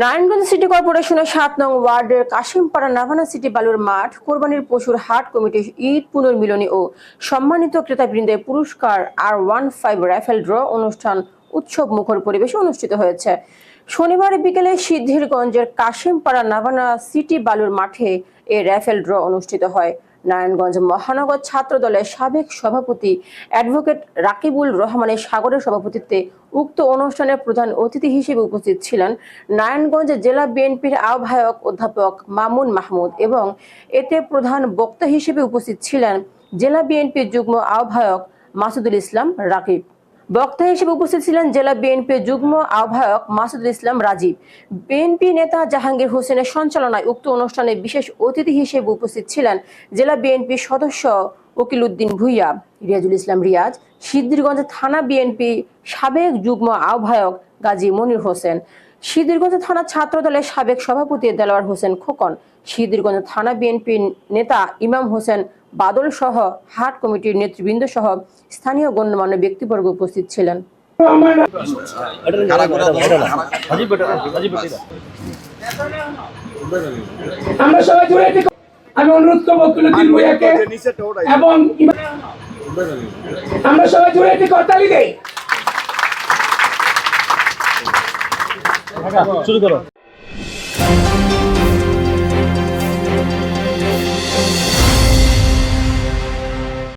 Narayanganj city কর্পোরেশনের ৭ নং ওয়ার্ডের কাশিমপাড়া নাভানা সিটি বালুর মাঠ কোরবানির পশুর হাট কমিটির ঈদ পুনর্মিলনী ও সম্মানিত ক্রেতাবৃন্দের পুরস্কার R15 রাইফেল ড্র অনুষ্ঠান উৎসব মুখর পরিবেশে অনুষ্ঠিত হয়েছে। শনিবার বিকেলে সিদ্ধিরগঞ্জের কাশিমপাড়া নাভানা সিটি বালুর মাঠে এই রাইফেল ড্র অনুষ্ঠিত হয়। নারায়ণগঞ্জ মহানগর ছাত্র দলের সাবেক সভাপতি অ্যাডভোকেট রাকিবুল রহমানের সাগরের সভাপতিত্বে উক্ত অনুষ্ঠানে প্রধান অতিথি হিসেবে উপস্থিত ছিলেন নারায়ণগঞ্জ জেলা বিএনপির আহ্বায়ক অধ্যাপক মামুন মাহমুদ এবং এতে প্রধান বক্তা হিসেবে উপস্থিত ছিলেন জেলা বিএনপির যুগ্ম আহ্বায়ক মাসুদুল ইসলাম রাকিব। বক্তা হিসেবে উপস্থিত ছিলেন জেলা বিএনপির যুগ্ম আহ্বায়ক মাসুদুল ইসলাম রাজীব। বিএনপি নেতা জাহাঙ্গীর হোসেনের সঞ্চালনায় উক্ত অনুষ্ঠানে বিশেষ অতিথি হিসেবে উপস্থিত ছিলেন জেলা বিএনপির সদস্য ওকিল উদ্দিন ভুইয়া, রিয়াজুল ইসলাম রিয়াজ, সিদ্ধিরগঞ্জ থানা বিএনপি সাবেক যুগ্ম আহ্বায়ক গাজী মনির হোসেন, সিদ্ধিরগঞ্জ থানা ছাত্র দলের সাবেক সভাপতি দেলোয়ার হোসেন খোকন, সিদ্ধিরগঞ্জ থানা বিএনপি নেতা ইমাম হোসেন বাদল সহ হাট কমিটির নেতৃবৃন্দ সহ স্থানীয় গণ্যমান্য ব্যক্তিবর্গ উপস্থিত ছিলেন। আমি অনুরোধ করবো এবং আমরা সবাই জুড়ে একটি করতালি দেই। শুরু করো।